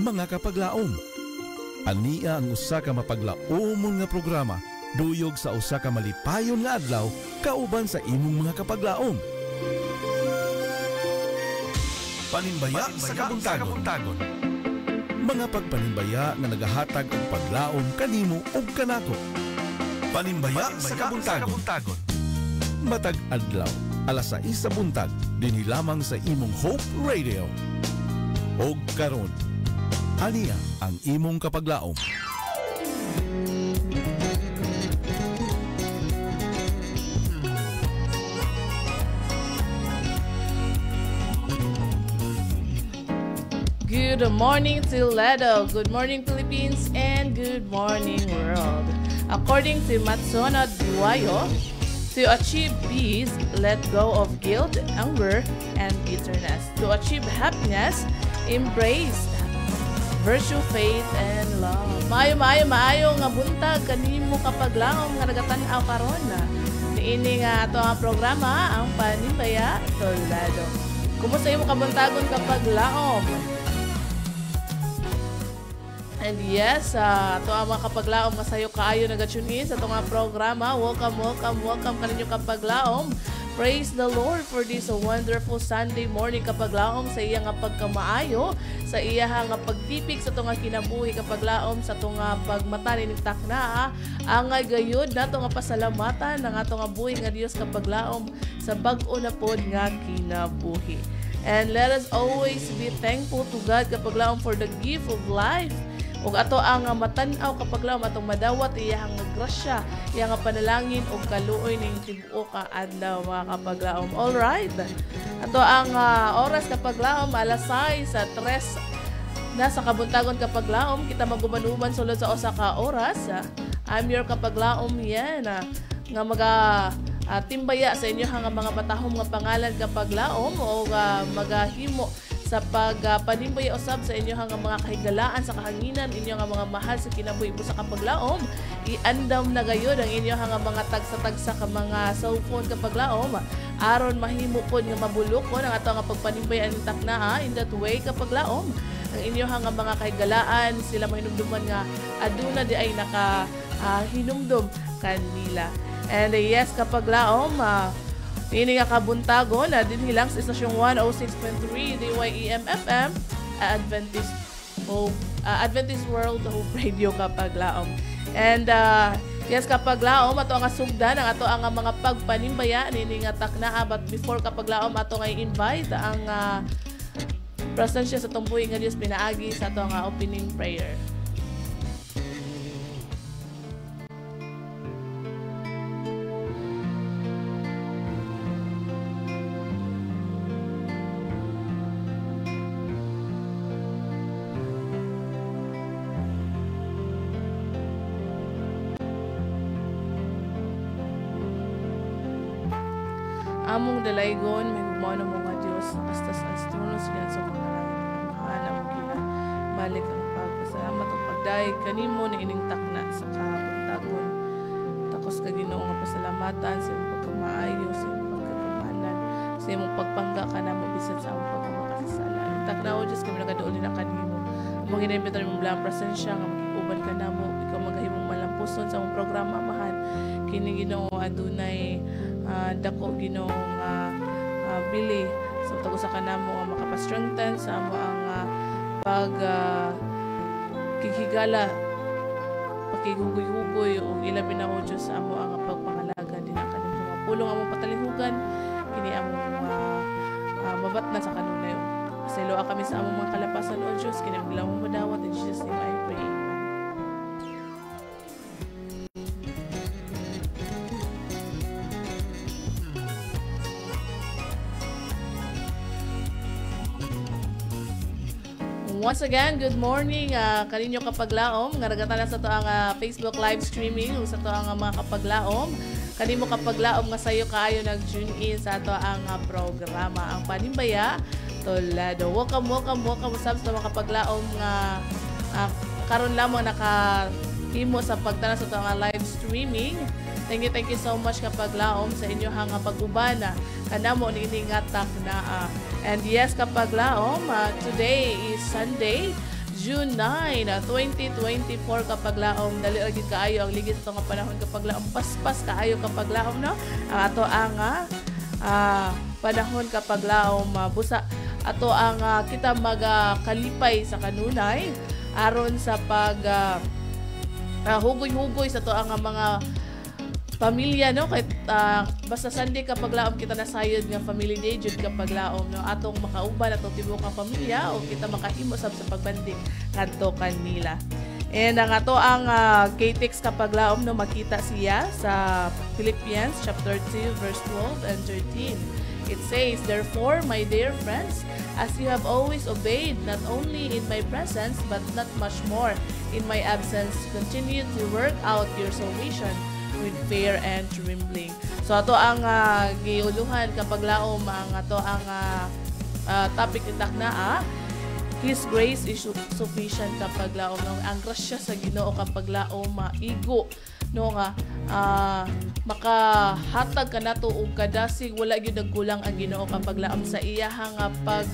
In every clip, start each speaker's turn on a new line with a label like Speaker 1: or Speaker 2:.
Speaker 1: mga kapaglaom. Ania ang usa ka mapaglaomon nga programa duyog sa usa ka malipayon nga adlaw kauban sa imong mga kapaglaom. Panimbaya sa kabuntagon. Mga pagpanimbaya nga nagahatag og paglaom kanimo ug kanako. Panimbaya sa kabuntagon. Matag adlaw, alas 6 sa buntag, dinhi lamang sa imong Hope Radio. Og karon, ania ang imong kapaglaom.
Speaker 2: Good morning to Ledo, good morning Philippines, and good morning world. According to Matsona Duayo, to achieve peace, let go of guilt, anger, and bitterness. To achieve happiness, embrace virtue, faith, and love. Maayo nga buntag kanimo kapaglaom nga nagatan-aw karon na. Niini nga ato ang programa, ang Panimbaya Tolado. Kumusta imo kabuntagon kapaglaom? And yes, ito ang mga kapaglaom nga sayo kaayo nag-tune in sa itong programa. Welcome kaninyo kapaglaom. Praise the Lord for this wonderful Sunday morning kapaglaom sa iya nga pagkamaayo, sa iya nga pagtipik sa itong kinabuhi kapaglaom, sa itong pagmata ni takna, ang gayod na itong pasalamatan ng atong buhi nga Diyos kapaglaom sa bag-o na pod nga kinabuhi. And let us always be thankful to God kapaglaom for the gift of life. Ug ato ang matan-aw kapaglaom atong madawat iyang grasya, iyang panalangin ug kaluoy ning tibuok ka adlaw mga kapaglaom. All right. Ato ang oras kapaglaom alas 6 sa 3 na sa kabuntagon kapaglaom kita magumanuman sulod sa usa ka oras. I'm your kapaglaom yan nga timbaya sa inyo nga mga matahom nga pangalan kapaglaom o magahimo sa pagpanimbaya usab sa inyo nga mga kahigalaan sa kahanginan inyo nga mga mahal sa kinabuhi sa kapaglaom. Iandam na gayud ang inyo nga mga tagsa-tagsa ka mga cellphone kapaglaom aron mahimo pod nga mabulokon ang ato nga pagpanimbayan ni takna in that way kapaglaom. Ang inyo nga mga kahigalaan sila mahinumduman nga aduna di ay naka hinumdum kanila. And yes kapaglaom ini nga kabuntagon na din hilang sa istasyong 106.3 DYEM FM Adventist World Hope Radio kapaglaom. And yes kapaglaom ato nga sugdan ang ato ang mga pagpanimbaya nini nga takna but before kapaglaom ato nga invite ang presensya sa tumbuhi nga Dios pinaagi sa ato nga opening prayer. Among dalaygon, may gumano mo nga Diyos, kastas ang strunos yan sa mga mahana mo gina. Balik ang pagpasalamat o pagdahig kanimo na ining takna sa kabuntagon. Takos ka Ginoo nga pasalamatan sa imong pagkamaayo, sa imong pagkakamanan, sa imong pagpangga ka na mo bisan sa among pagkamakasala. Takna o Diyos kami nagadoon na kanimo. Among ginaimbita rin mong bilang presensya nga magkikuban ka na mo, ikaw magahimong malampuson sa among programa mahan. Kini Ginoo adunay dako Ginoong bili sa tago sa kanamo nga makapastrengthen sa amo ang kikigala pakigugoy-hugoy o ilabi na o Diyos sa amo ang pagpangalaga din ang kanimo mga pulong among patalihugan kini among mabat na sa kanunay pasiloa kami sa among mga kalapasan o Diyos kini ang bilang mo madawat in Jesus name I pray. Once again, good morning kaninyo kapaglaom. Nga nagatala sa to ang Facebook live streaming sa to ang mga kapaglaom. Kanimo kapaglaom nga sayo kaayo nag-tune in sa to ang programa ang Panimbaya Tolado. Welcome usab sa mga kapaglaom nga karon lamang nakahimo sa pagtana sa to ang live streaming. Thank you so much kapaglaom sa inyo nga pag-ubana kanamo niningatak na And yes kapaglaom, today is Sunday, June 9, 2024 kapag laom. Dali lagi kaayo ang ligid sa nga panahon kapag laom. Paspas kaayo kapag laom, no? Ang ato ang panahon kapag laom. Busa ato ang kita magkalipay sa kanunay aron sa pag hugoy-hugoy sa to ang mga pamilya, no? Kahit basta Sunday kapag laom kita nasayod nga family day jud kapag laom, no? Atong makauban atong tibuok nga pamilya o kita makahimo sab sa pagbanding kadto kanila. And ang ato ang K-Text kapag laom, no, makita siya sa Philippians chapter 2 verse 12 and 13. It says, "Therefore, my dear friends, as you have always obeyed, not only in my presence but not much more in my absence, continue to work out your salvation with fear and trembling." So ato ang giuluhan kapag laom ang ato ang topic itak na His grace is sufficient kapag laom, no? Ang grasya sa Ginoo kapag laom maigo, no, nga makahatag ka nato og kadasig wala gyud nagkulang ang Ginoo kapag laom sa iya nga pag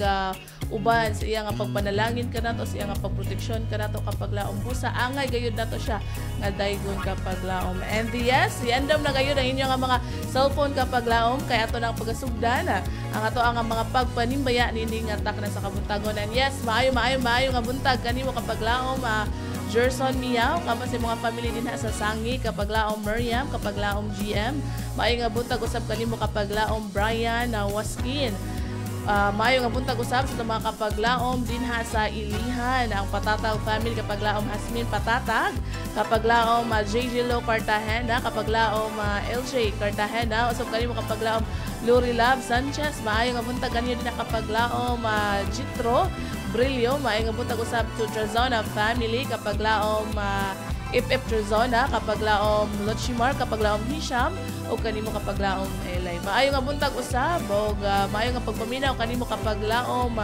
Speaker 2: uban sa iya nga pagpanalangin ka nato, sa iya nga pagproteksyon ka nato kapag laom. Busa angay gayud nato siya nga daygon kapag laom. And yes, iandam na gayud ang inyo nga mga cellphone kapag laom kay ato nang pagasugdan ang ato ang mga pagpanimbaya nini nga tak na sa kabuntagon. And yes, maayo nga buntag kanimo kapag laom. Gerson Miao, kamo sa mga family din sa Sangi, kapag laom Miriam, kapag laom GM, maayo nga buntag usab kanimo kapag laom Brian Waskin. Maayo nga buntag usab sa mga kapag laom din sa Ilihan, ang Patatag family kapag laom Hasmin Patatag, kapag laom JJ Lo Cartagena, kapag laom LJ Cartagena, usab kanimo kapag laom Lori Love Sanchez, maayo nga buntag kanyo din kapag laom Jitro Brillo, maayo nga buntag usab to Trazona family kapag laom If Trazona, kapag laom Lochimar, kapag laom Hisham, o kanimo kapag laom Elay. Maayo nga buntag usab o maayo nga pagpaminaw kanimo kapag laom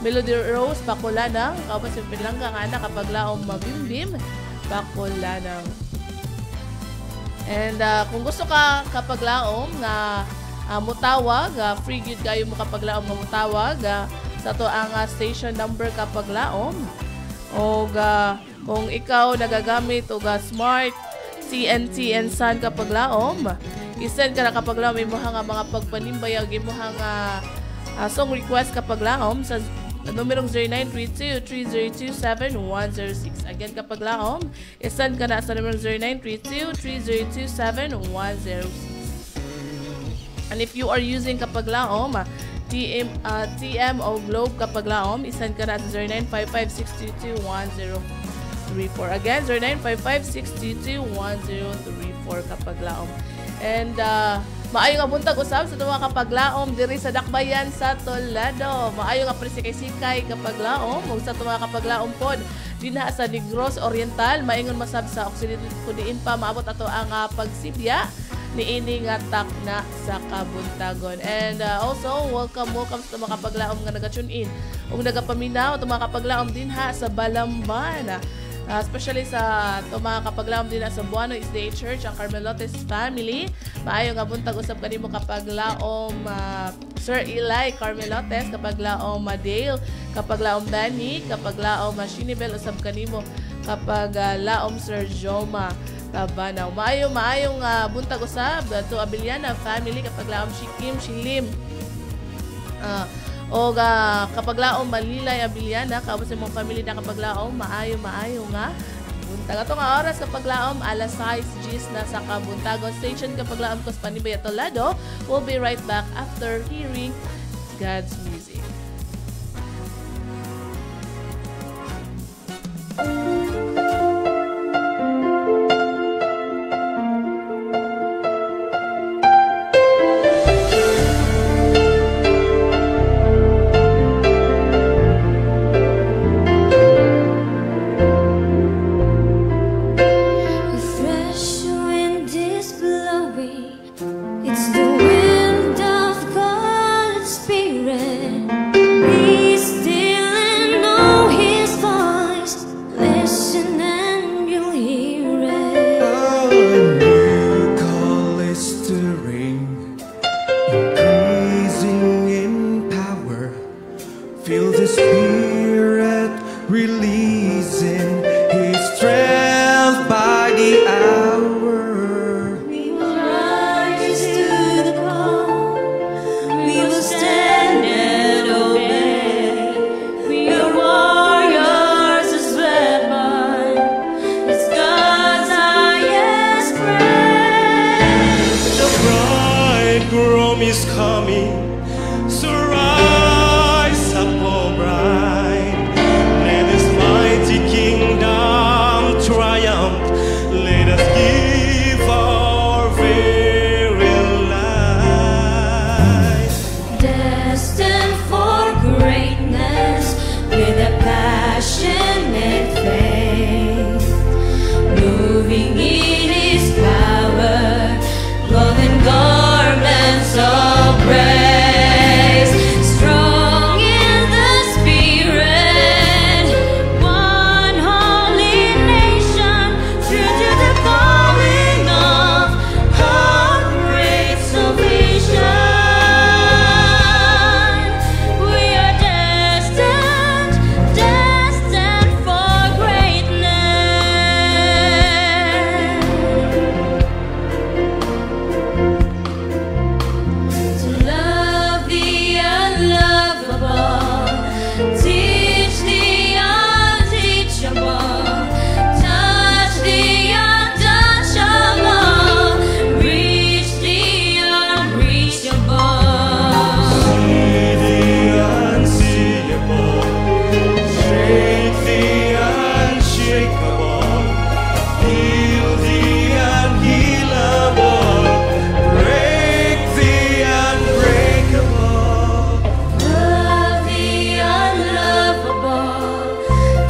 Speaker 2: Melody Rose Bacolanang, kapag sa Pinlangga nga anak kapag laom Bimbim Bacolanang. And kung gusto ka kapag laom nga mutawag, free gyud kayo mo kapag laom nga mutawag sa to ang station number kapag laom. O kung ikaw nagagamit o smart CNT and Sun kapag laom, isend ka na kapag laom imuha nga mga pagpanimbayag, imuha nga song request kapag laom sa numerong 0932-3027-106. Again, kapag laom, isend ka na sa numerong 0932-3027-106. And if you are using kapag laom, TM o Globe kapag laom, isend ka na sa 0955-622-1034. Again, 0955-622-1034 kapag laom. And maayo nga buntag usab sa mga kapag laom diri sa Dakbayan sa Toledo. Maayo nga presikay-sikay kapag laom ug sa mga kapag laom pod dinha sa Negros Oriental, maingon masab sa Occidental kudiin pa maabot ato ang pagsibya niini nga takna sa kabuntagon. And also, welcome sa mga kapaglaom nga naga-tune in ug nagapaminaw itong mga kapaglaom dinha sa Balamban. Especially sa mga kapaglaom din sa Buano SDA Church, ang Carmelotes family. Maayo nga buntag usab kanimo kapaglaom Sir Eli Carmelotes, kapaglaom Dale, kapaglaom Danny, kapaglaom Shinibel usab kanimo kapag laom Sir Joma Tabanaw. Maayong buntag usab to Abiliana family kapag laom Shikim Shilim. O kapag laom Malilay Abiliana, kapag sa mga family na kapag laom maayo nga buntag. Ato nga oras kapag laom alas 6 na sa Kabuntagon Station kapag laom Kos Panibay Tolado. We'll be right back after hearing God's music.
Speaker 3: releasing His strength by the hour.
Speaker 4: We will rise to the call. We will stand and obey. We are warriors as weapon. It's God's highest praise.
Speaker 3: The bridegroom is coming, so rise up, O bride. Let His mighty kingdom triumph. Let us give our very lives.
Speaker 4: Destined for greatness with a passionate faith, moving in His power, golden garments of praise, strong in the Spirit, one holy nation, true to the calling of our great salvation. We are destined for greatness. To love the unlovable, teach the unteachable, touch the untouchable, reach the unreachable.
Speaker 3: See the unseeable, shake the unshakable, heal the unhealable, break the unbreakable.
Speaker 4: Love the unlovable,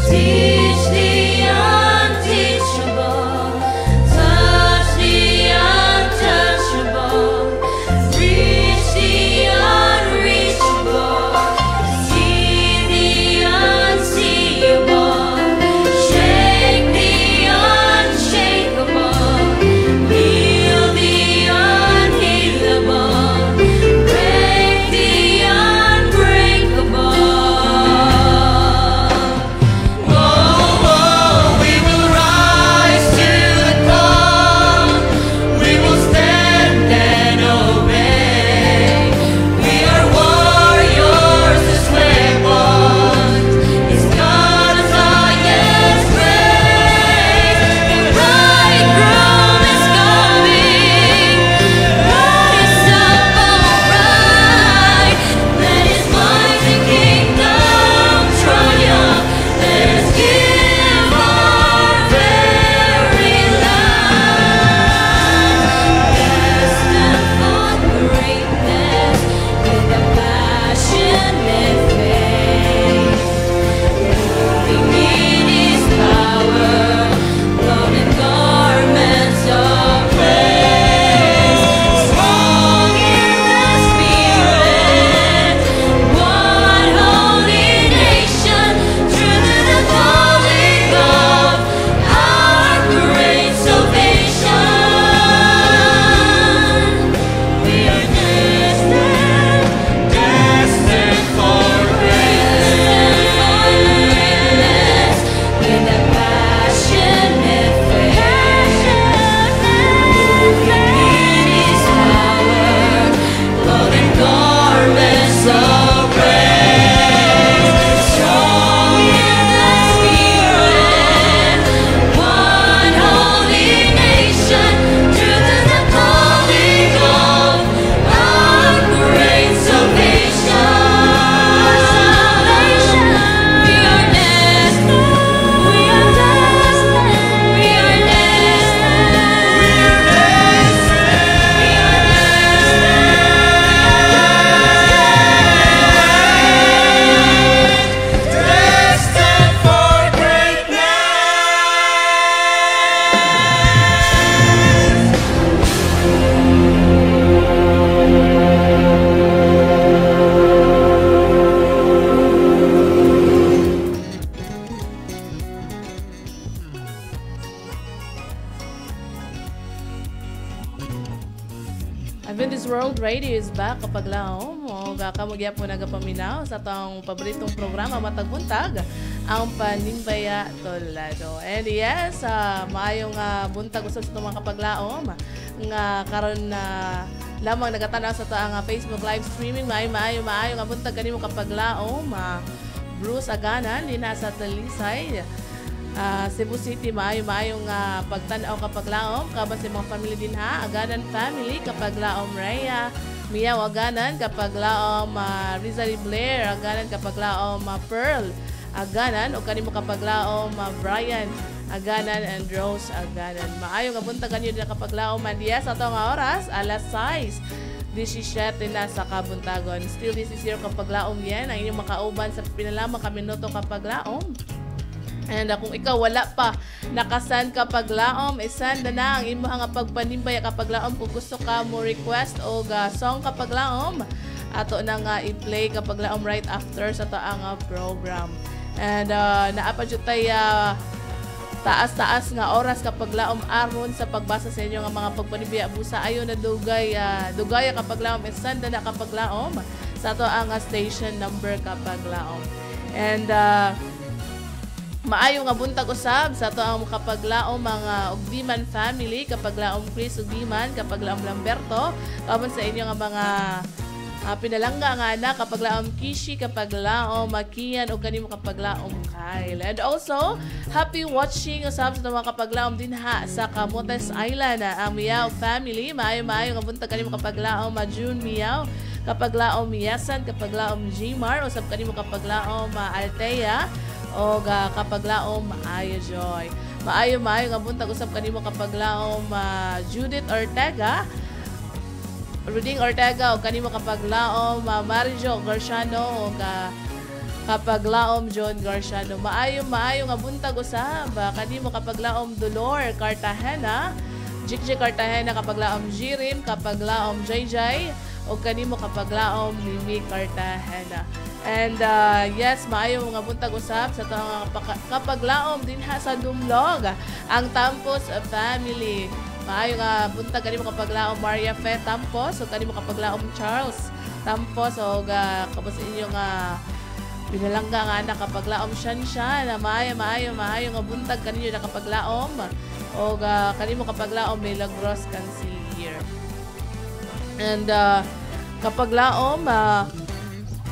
Speaker 4: teach the unteachable, touch the untouchable, reach the unreachable, see the unseeable, shake the unshakable, heal the unhealable, break the unbreakable. Oh, we will rise to the call. We will stand and obey. We are warriors as weapons. It's God's highest praise. The bridegroom is coming. Rise up, O bride. Let His mighty kingdom triumph. Let us give our very lives. Destined for greatness with a passionate faith, moving in His power, golden garments of praise, strong in the Spirit, one holy nation, true to the calling of our great salvation. We are destined for greatness with a passionate faith, moving in His power, golden garments of praise, strong in the Spirit, one holy nation, true to the calling of our great salvation. We are destined, we are destined, we are
Speaker 3: Destined for greatness.
Speaker 2: Adventist World Radio is back kapag laom. O, kakamugya po nagapaminaw sa itong paboritong programa Matag Buntag. ang Panimbaya Tolado. And yes, maayong buntag usab sa itong mga kapaglaom nga karon na lamang nagatanaw sa to ang Facebook live streaming. Maayo nga buntag kanimo kapaglaom. Bruce Aganan din sa Talisay, Cebu City. Maayo nga pagtanaw kapaglaom kaban sa mga family din ha. Aganan family kapaglaom Raya Mia Aganan kapaglaom Rizal Blair Aganan kapaglaom Pearl Aganan o kanimo kapaglaom Brian Aganan and Rose Aganan. Maayo nga buntag kanyo din kapaglaom diya sa atong oras alas 6:17 na sa kabuntagon. Still this is your kapaglaom yan ang inyong makauban sa pinalamang kaminuto kapaglaom. And kung ikaw wala pa nakasan kapaglaom, isanda na ang imo nga pagpanimbaya kapaglaom kung gusto ka mo request o song kapaglaom ato na nga i-play kapaglaom right after sa taang program. And naapa jud tay taas-taas nga oras kapaglaom aron sa pagbasa sa inyo nga mga pagpanimbaya busa ayo na dugay kapaglaom isanda na kapaglaom sa ato ang station number kapaglaom. And maayo nga buntag usab sa ato ang kapaglaom mga Ugdiman family kapaglaom Chris Ugdiman kapaglaom Lamberto kabon sa inyo nga mga pinalangga nga anak kapaglaom Kishi kapaglaom Makian o kanimo kapaglaom Kyle. And also happy watching usab sa mga kapaglaom din ha sa Camotes Island ang Miao family. Maayo nga buntag kanimo kapaglaom June Miao kapaglaom Miyasan kapaglaom Jmar usab kanimo kapaglaom Altea o kapaglaom Ayo Joy. Maayo nga buntag usab kanimo kapaglaom Judith Ortega Ruding Ortega o kanimo kapaglaom Marijo Garciano o kapaglaom John Garciano. Maayo nga buntag usab kanimo kapaglaom Dolor Cartagena Jikji Cartagena kapaglaom Jirim kapaglaom JJ o kanimo kapaglaom Mimi Cartagena. And yes, maayo nga buntag usab sa tong kapaglaom din ha sa Dumlog ang Tampos family. Maayo nga buntag kanimo kapaglaom Maria Fe Tampos o kanimo kapaglaom Charles Tampos o kabos inyo nga pinalangga nga anak kapaglaom Shanshan. Maayo nga buntag kanino na kapaglaom o kanimo kapaglaom Milagros Canciller. And kapaglaom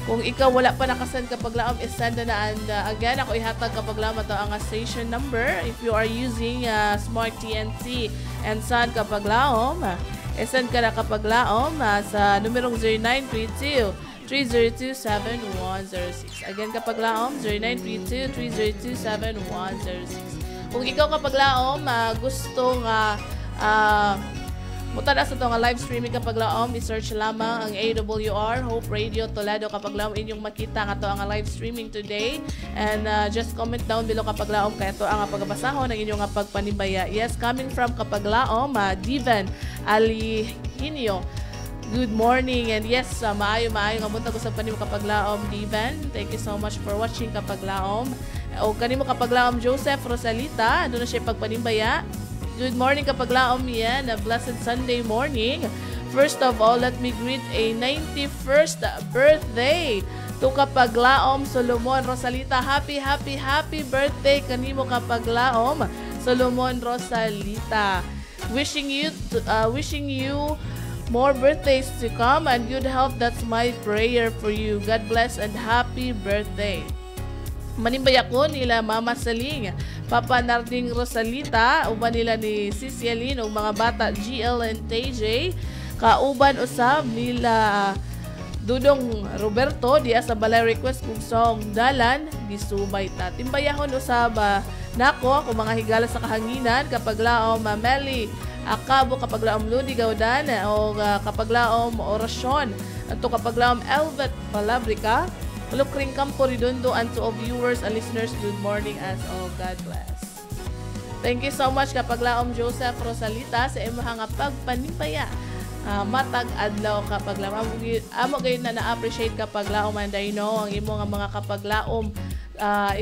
Speaker 2: kung ikaw wala pa nakasan kapaglaom isanda na and again ako ihatag kapaglaom ato ang station number if you are using Smart TNT and Sun kapaglaom isend ka na kapaglaom sa numerong 0932-302-7106. Again kapaglaom 0932-302-7106. Kung ikaw kapaglaom gusto nga mutada sa ito nga live streaming kapaglaom, i-search lamang ang AWR Hope Radio Toledo kapaglaom inyong makita nga ito ang live streaming today. And just comment down below kapaglaom kaya ito ang pagbasahon ng inyong pagpanibaya. Yes, coming from kapaglaom, Divan Alihinio. Good morning. And yes, maayo nga buntag usab kanimo kapaglaom Divan. Thank you so much for watching kapaglaom. O kanimo kapaglaom Joseph Rosalita, doon na siya pagpanibaya. Good morning kapaglaom yan, a blessed Sunday morning. First of all, let me greet a 91st birthday to kapaglaom Solomon Rosalita. Happy birthday kanimo kapaglaom Solomon Rosalita. Wishing you more birthdays to come and good health. That's my prayer for you. God bless and happy birthday. Manimbaya ko nila Mama Saling, Papa Narding Rosalita, uban nila ni Cicieline o mga bata GL and TJ, kauban usab nila Dudong Roberto diya sa balay request kung song Dalan gisubay ta. Timbayahon usab nako kung mga higala sa kahanginan kapaglaom Meli Akabo kapaglaom Ludi Gaudan o kapaglaom Orasyon ato kapaglaom Elvet Palabrica. Lukring Campo Redondo and to all viewers and listeners, good morning as all. God bless. Thank you so much kapaglaom Joseph Rosalita sa imong nga pagpanipaya. Matag adlaw kapaglaom. Amo gayud na na-appreciate kapaglaom and I know ang imong mga kapaglaom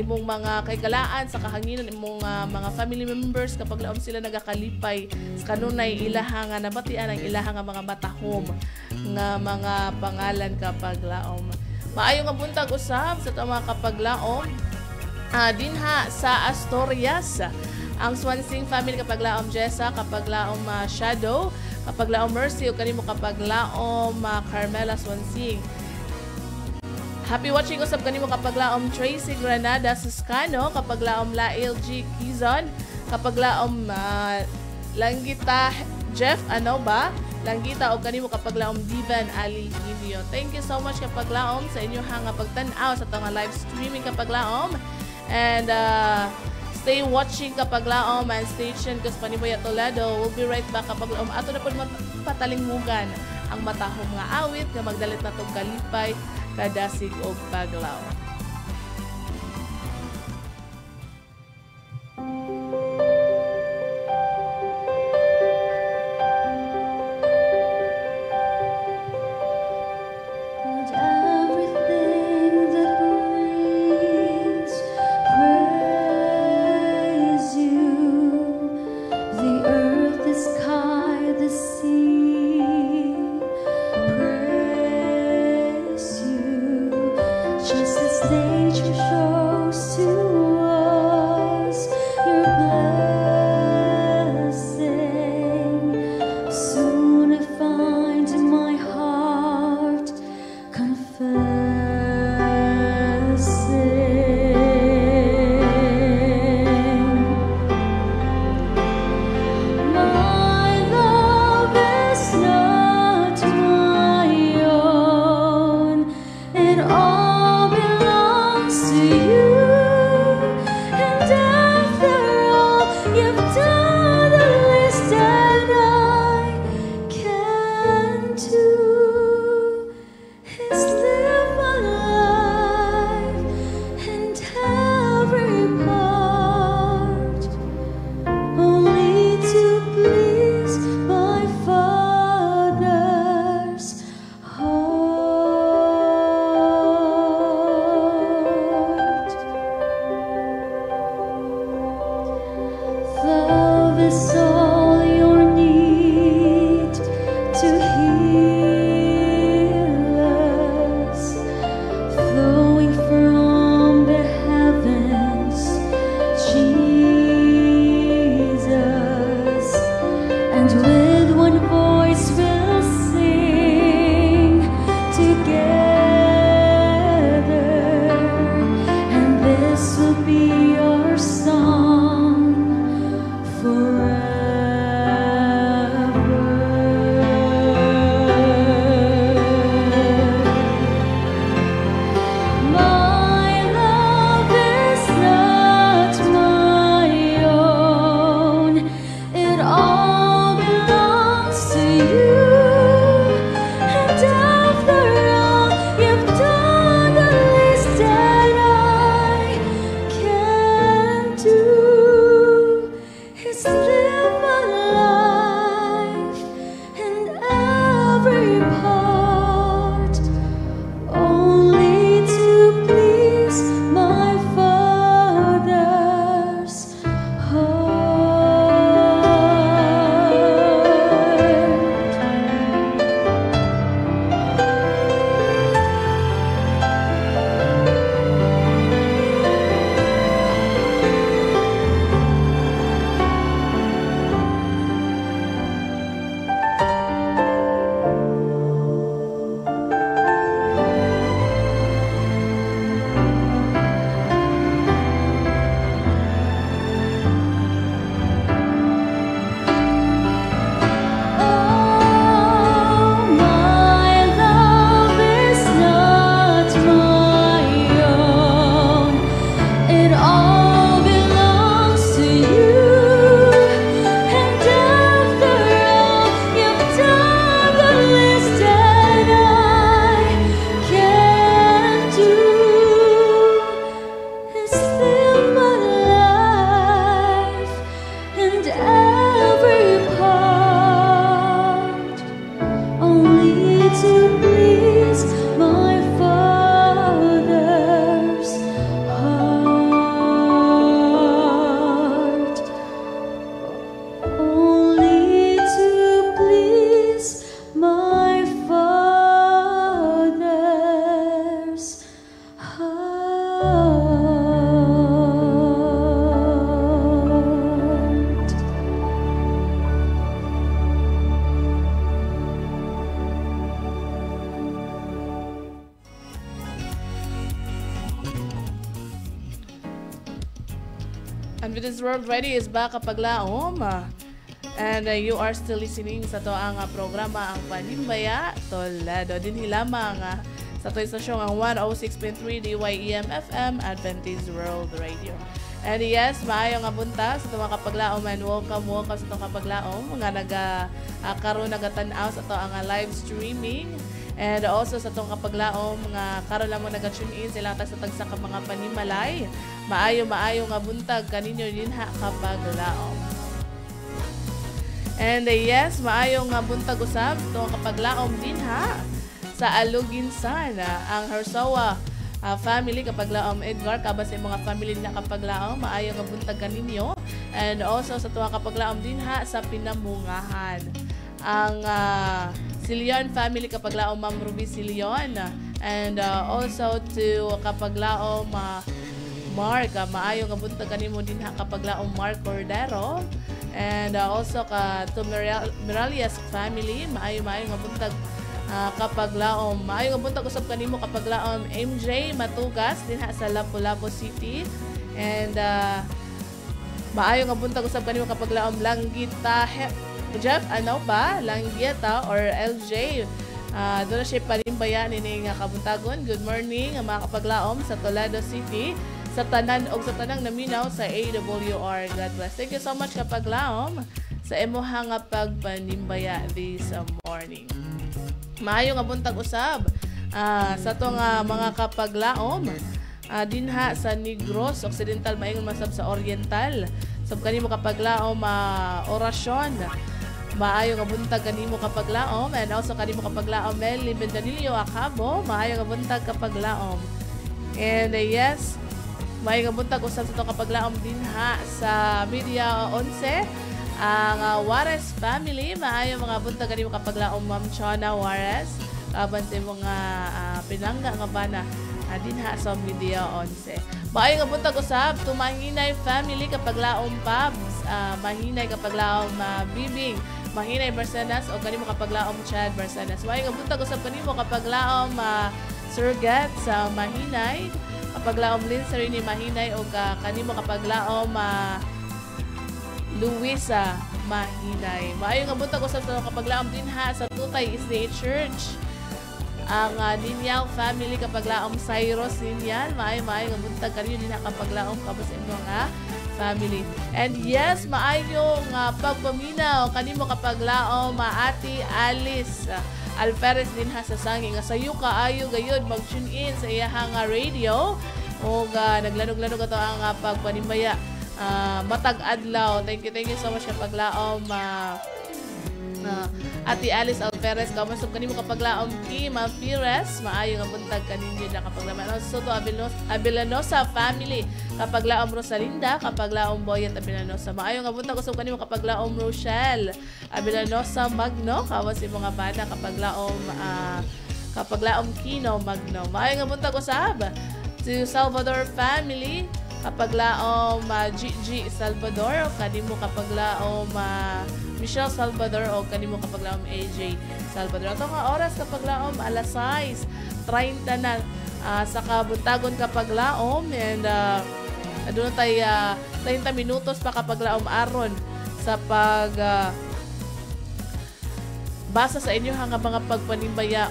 Speaker 2: imong mga kaygalaan sa kahanginan imong mga family members kapaglaom sila nagakalipay sa kanunay ilaha nga nabatian ang ilaha nga mga batahom nga mga pangalan kapaglaom. Maayo nga buntag usab sa mga kapaglaom dinha sa Asturias. Ang Swansing family kapag laom Jessa, kapag laom Shadow, kapag laom Mercy, o kanimo kapag laom Carmela Swansing. Happy watching usab kanimo kapag laom Tracy Granada Suscano, kapag laom Lail G Quizon, kapag laom Langgita Jeff Langgita o kanimo kapag laom Divan Ali Gilio. Thank you so much kapag laom sa inyo nga pagtan-aw sa tong live streaming kapag laom. And stay watching kapag laom and stay tuned kus Paniboy at Toledo. We'll be right back kapag laom. Ato na po patalingmugan ang matahong nga awit nga magdalit na tong kalipay, kadasig o paglaw.
Speaker 4: please, my Father's heart.
Speaker 2: And with this world ready is back kapag laom. And you are still listening sa to ang programa ang Panimbaya Toledo. Dinhi lamang sa to istasyon ang 106.3 DYEM FM Adventist World Radio. And yes, maayo nga bunta sa itong kapaglaom and welcome sa itong kapaglaom. Mga karon nagatanaw sa ito ang live streaming. And also sa itong kapaglaom, mga karon lang mo naga-tune in sila sa tagsa ka mga panimalay. Maayo nga buntag kaninyo din ha kapaglaom. And yes, maayo nga buntag usab itong kapaglaom din ha sa Aluginsan. Ang Hersawa family kapaglaom Edgar kabas sa mga family na kapaglaom maayo nga buntag kaninyo. And also sa tuwa kapaglaom din ha sa Pinamungahan. Ang Silion family kapaglaom Ma'am Ruby Silion. And also to kapaglaom Mark maayo nga buntag kanimo din ha kapaglaom Mark Cordero. And also to Miralias family maayo nga buntag kapaglaom. Maayo nga buntag usab kanimo kapaglaom MJ Matugas dinha sa Lapu-Lapu City. And maayo nga buntag usab kanimo kapaglaom Langgita Jeff Langgita or LJ. Doon na siya Panimbaya nini nga kabuntagon. Good morning mga kapaglaom sa Toledo City, sa tanan og sa tanang naminaw sa AWR. God bless. Thank you so much kapaglaom sa imuha nga pagpanimbaya this morning. Maayo nga buntag usab sa to nga mga kapaglaom dinha sa Negros Occidental maingon masab sa Oriental. Sab kanimo kapaglaom orasyon. Maayo nga buntag kanimo kapaglaom and also kanimo kapaglaom Mel Bendanillo Acabo. Maayo nga buntag kapaglaom. And yes, maayo nga buntag usab sa to kapaglaom dinha sa Media 11 ang Juarez family. Maayo mga buntag kanimo kapaglaom Ma'am Chona Juarez aban sa mga pinangga nga bana dinha sa Media 11. Maayo nga buntag usab to Mahinay family kapaglaom Pabs, Mahinay kapaglaom Bibing, Mahinay Barsanas o kanimo kapaglaom Chad Barsanas. Maayo nga buntag usab kanimo kapaglaom Surgat sa Mahinay, kapaglaom Linsari ni Mahinay o kanimo kapaglaom Luisa Mahinay. Maayo nga buntag usab sa kapaglaom dinha sa Tutay State Church. Ang Ninyal family kapaglaom Cyrus Ninyal. Maayo nga buntag kanino dinha kapaglaom kabos imong family. And yes, maayo nga pagpaminaw kanimo kapaglaom Ate Alice Alferez dinha sa Sangi nga sayo kaayo gayud mag-tune in sa iyahang radio o naglanog-lanog ato ang pagpanimbaya matag adlaw. Thank you so much kapaglaom Ate Alice Alferez. Kamusta kanimo kapaglaom Kim Pires. Maayo nga buntag kaninyo na kapaglaom Soto Abilanosa family kapaglaom Rosalinda, kapaglaom Boyet Abilanosa. Maayo nga buntag usab kanimo kapaglaom Rochelle Abilanosa Magno. Kawas imong mga bata kapaglaom Kino Magno. Maayo nga buntag usab to Salvador family kapaglaom Gigi Salvador o kanimo kapaglaom Michelle Salvador o kanimo kapaglaom AJ Salvador. Ato nga oras kapaglaom alas 6:30 na sa kabuntagon kapaglaom and doon tayo 30 minutos pa kapaglaom aron sa pag basa sa inyo nga mga pagpanimbaya.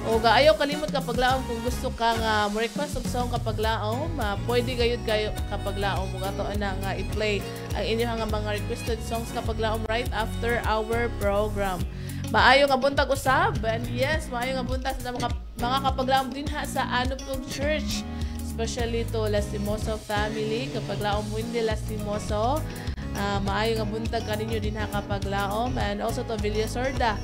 Speaker 2: O ayaw kalimot kapaglaom kung gusto ka nga request og song kapaglaom, pwede gayud kayo kapaglaom ug ato na nga i-play ang inyo nga mga requested songs kapaglaom right after our program. Maayo nga buntag usab. And yes, maayo nga buntag sa mga kapaglaom din ha sa Anupog Church, especially to Lastimoso family kapaglaom Windy Lastimoso. Maayo nga buntag kaninyo din ha kapaglaom and also to Villasorda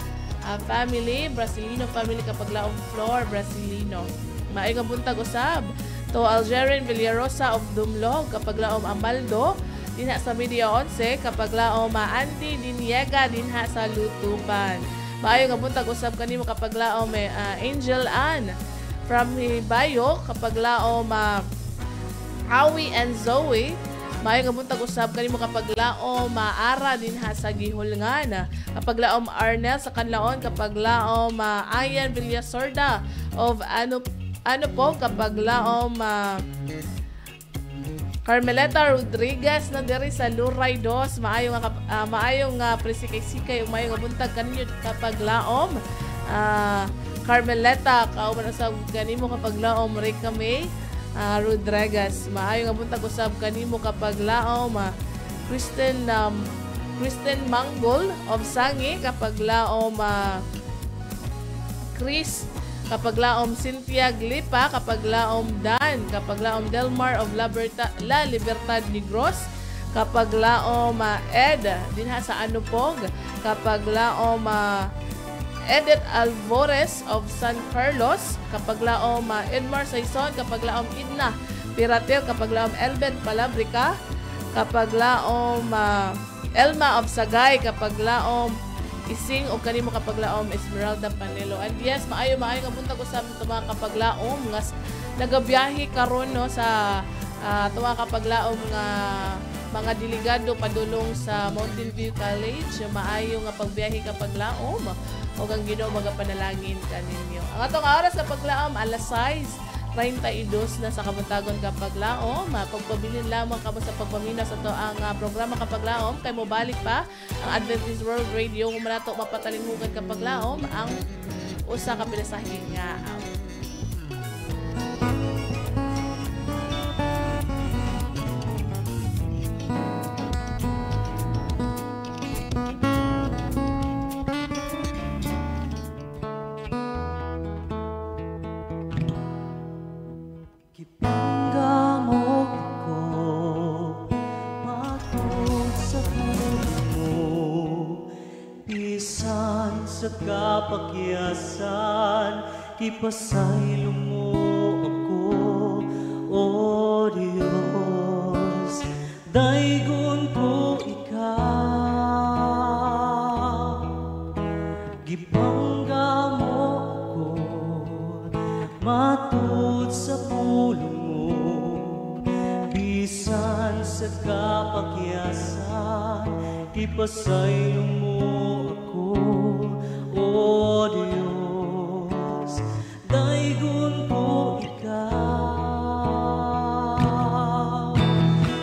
Speaker 2: family, Brasilino family kapaglaom Flor Brasilino. Maayo nga buntag usab to Algerian Villarosa of Dumlog kapaglaom Amaldo dinha sa Media 11 kapaglaom Andy Diniega dinha sa Lutupan. Maayo nga buntag usab kanimo kapaglaom Angel Ann from Hibayo kapaglaom Awi and Zoe. Maayo nga buntag usab kanimo kapaglaom Ara dinha sa Gihulngan. Kapaglaom Arnel sa Kanlaon kapaglaom Ayan Villasorda of ano po kapaglaom Carmeleta Rodriguez na diri sa Luray Dos. Maayong presikay-sikay ug maayong buntag kaninyo kapag laom. Carmeleta, kauban usab kanimo kapag laom. Rica May Rodriguez, maayong buntag usab kanimo kapag laom. Kristen Manggol of Sangi kapag laom. Chris kapag laom. Cynthia Glipa kapag laom. Dan kapag laom. Delmar of La Libertad Negros kapag laom. Ed dinha sa Anupog kapag laom. Edith Alvarez of San Carlos kapag laom. Edmar Saison kapag laom. Idna Piratel kapag laom. Elben Palabrica kapag laom. Elma of Sagay kapag laom. Ising o kanimo kapag laom. Esmeralda Panelo. And yes, maayo nga buntag usab ito mga kapag laom nga nagabiyahe karon no sa tuwa kapag laom nga mga delegado padulong sa Mountain View College. Maayo nga pagbiyahe kapag laom o ang Ginoo magapanalangin kaninyo. Ang atong oras kapag laom alas 6:32 na sa kabuntagon kapag laom. Pagpabilin lamang kamo sa pagpamina sa to ang programa kapag laom kay mobalik pa ang Adventist World Radio kung manato mapatalinghugan kapag laom ang usa ka pinasahing nga
Speaker 5: Gamot ko matod sa tulong mo, bisan sa kapakyasan, ipasaylo mo ako, O Diyos, daygon ko ikaw, gibangga mo ako, matod sa pulong mo, bisan sa kapakyasan, ipasaylo mo ako, O Diyos, daygon ko ikaw.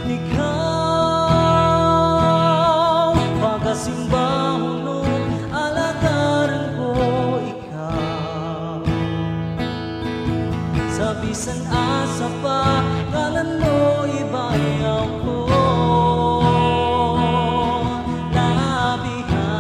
Speaker 5: Ikaw, pagkasimbahon mo, alagaran ko ikaw. Sa bisan asa pa, ngalan mo ibayaw ko. Nabihan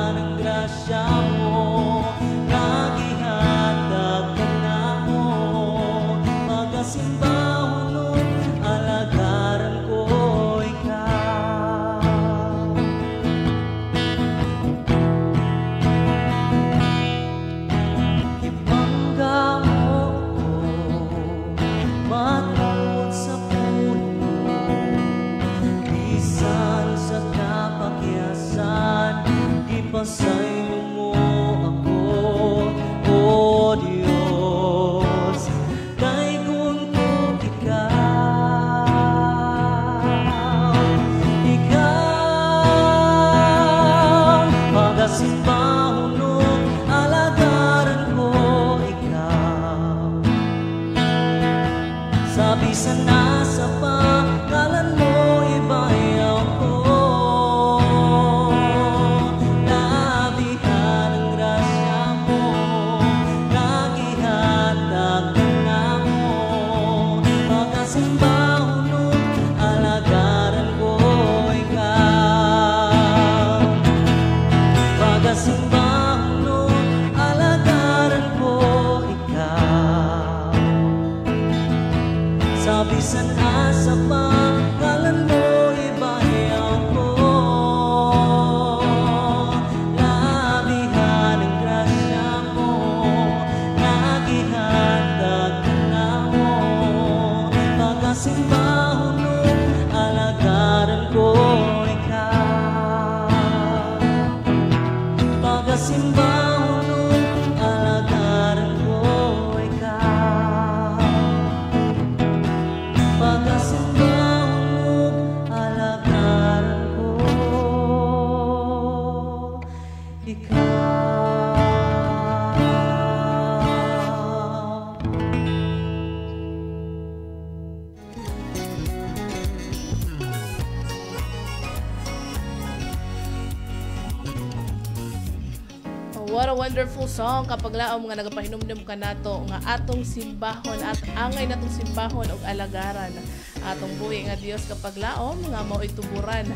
Speaker 2: What a wonderful song kapag laom nga nagapahinumdum ka nato nga atong simbahon at angay natong simbahon og alagaran atong buhi nga Dios kapag laom nga mao ituburan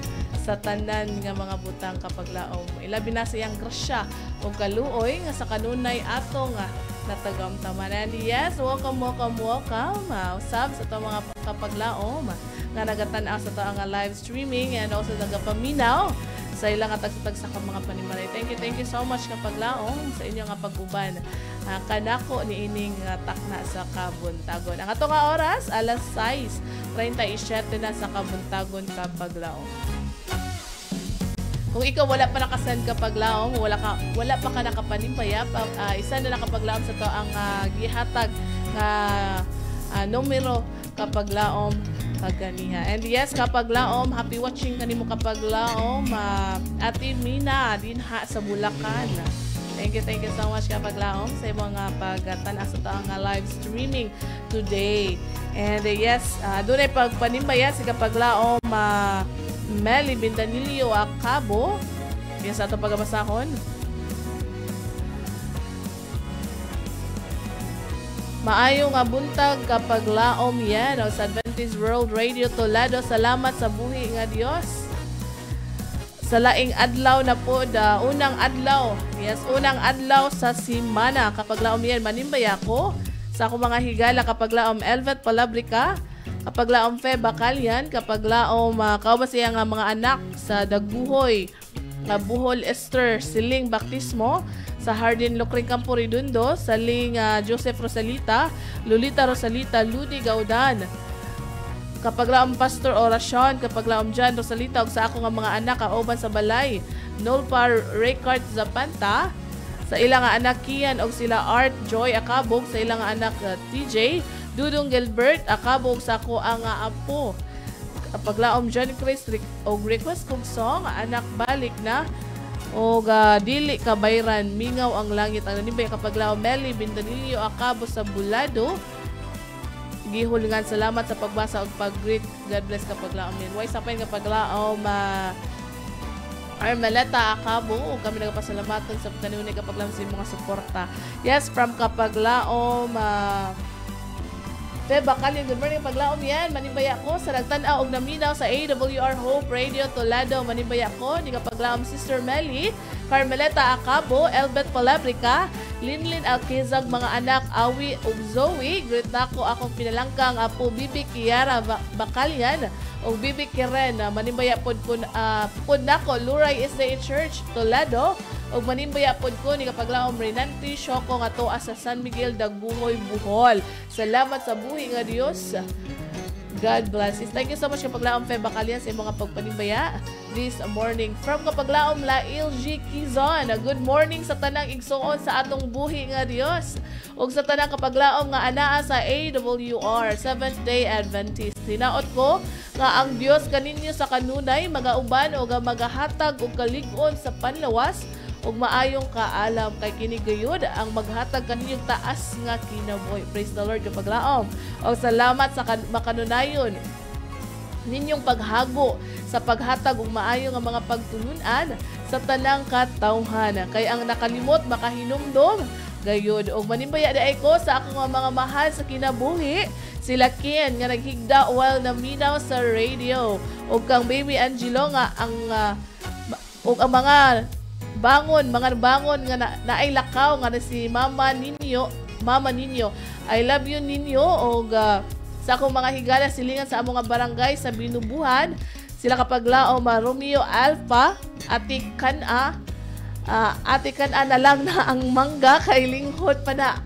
Speaker 2: sa tanan nga mga butang kapag laom. Ilabi na siyang grasya o kaluoy nga sa kanunay ato nga natagamtaman. And yes, welcome. Usab sa ito mga kapag laom nga nagatanaw sa ito ang live streaming and also nagapaminaw sa ilang atag-atag sa mga panimalay. Thank you so much kapag laom sa inyong pag-uban. Kanako ni ining takna sa Kabuntagon. Ang ato nga oras, alas 6:37 na sa Kabuntagon kapag laom. Kung ikaw wala pa nakasend kapag laom, wala pa ka nakapanimbaya, isa na kapag laom sa to ang gihatag nga numero kapag laom kaganiha. And yes, kapag laom, happy watching kanimo kapag laom, Ate Mina dinha sa Bulacan. Thank you so much kapag laom sa mga pagtanaw sa to ang live streaming today. And yes, doon ay pagpanimbaya si kapag laom Meli Bindanilio Acabo. Yan sa itong pagbabasahon. Maayo nga buntag kapag laom yan sa Adventist World Radio Toledo. Salamat sa buhi nga Dios. Sa laing adlaw na po, unang adlaw. Yes, unang adlaw sa simana. Kapag laom yan, manimbaya ko sa akong mga higala kapag laom Elvet Palabrica. Kapag laom Fe Bacalian, kapag laom kauba siya nga mga anak sa Dagbuhoy, Buhol Esther, Siling Baptismo, sa Hardin Lucring Campo Redondo, Saling Joseph Rosalita, Lolita Rosalita, Ludi Gaudan. Kapag laom Pastor Orasyon, kapag laom Jan Rosalita, ug sa ako nga mga anak kauban sa balay, Nolpar Ricard Zapanta, sa ilang anak Kian og sila Art Joy Akabog, sa ilang anak TJ Dudong Gilbert Akabog sa ko ang apo. Kapag laom John Chris og request kong song anak balik na og dili kabayran mingaw ang langit ang nanibay kapag laom Meli Bindanilio Akabo sa Bulado. Gihulngan salamat sa pagbasa og pag-greet. God bless kapag laom yan. Why sapay kapag laom Armaleta Akabo ug kami nagapasalamatan sa kanunay kapag laom sa mga suporta. Yes, from kapag laom Fe Bacalian, good morning paglaom yan. Manimbaya ko sa nagtanaw og naminaw sa AWR Hope Radio Toledo. Manimbaya ko ni kapaglaom Sister Melly, Carmeleta Acabo, Elbet Palabrica, Linlin Alquizag, mga anak Awi ug Zoe. Greet na ko akong pinalangkang apo Bibi Kiara Bacalian ug Bibi Kiren. Manimbaya pod nako Luray State Church Toledo. Og manimbaya pod ko ni kapaglaom Renanti Shoko nga tuwa sa San Miguel Dagbuhoy, Bohol. Salamat sa buhi nga Dios. God bless. Thank you so much kapaglaom Fe Bacalian sa mga pagpanimbaya this morning. From kapaglaom La LG Quezon. Good morning sa tanang igsuon sa atong buhi nga Dios. Og sa tanang kapaglaom nga anaa sa AWR Seventh Day Adventist. Hinaot ko nga ang Dios kaninyo sa kanunay magauban o magahatag og kalig-on sa panlawas ug maayong kaalam kay kini gayud ang maghatag kaninyong taas nga kinabuhi. Praise the Lord kapag laom. O salamat sa makanunayon ninyong paghago sa paghatag og maayo nga mga pagtulunan sa tanang katawhan. Kay ang nakalimot makahinumdom gayud. Og manimbaya daay ko sa ako nga mga mahal sa kinabuhi. Sila Ken nga naghigda while naminaw sa radio. Og kang baby Angelo nga ang og ang mga bangon nga naay lakaw nga na si Mama Ninyo. I love you Ninyo. Og sa akong mga higala silingan sa among barangay sa Binubuhan. Sila kapaglaom Romeo Alpha, Ate Kana na lang na ang mangga kay linghod pa na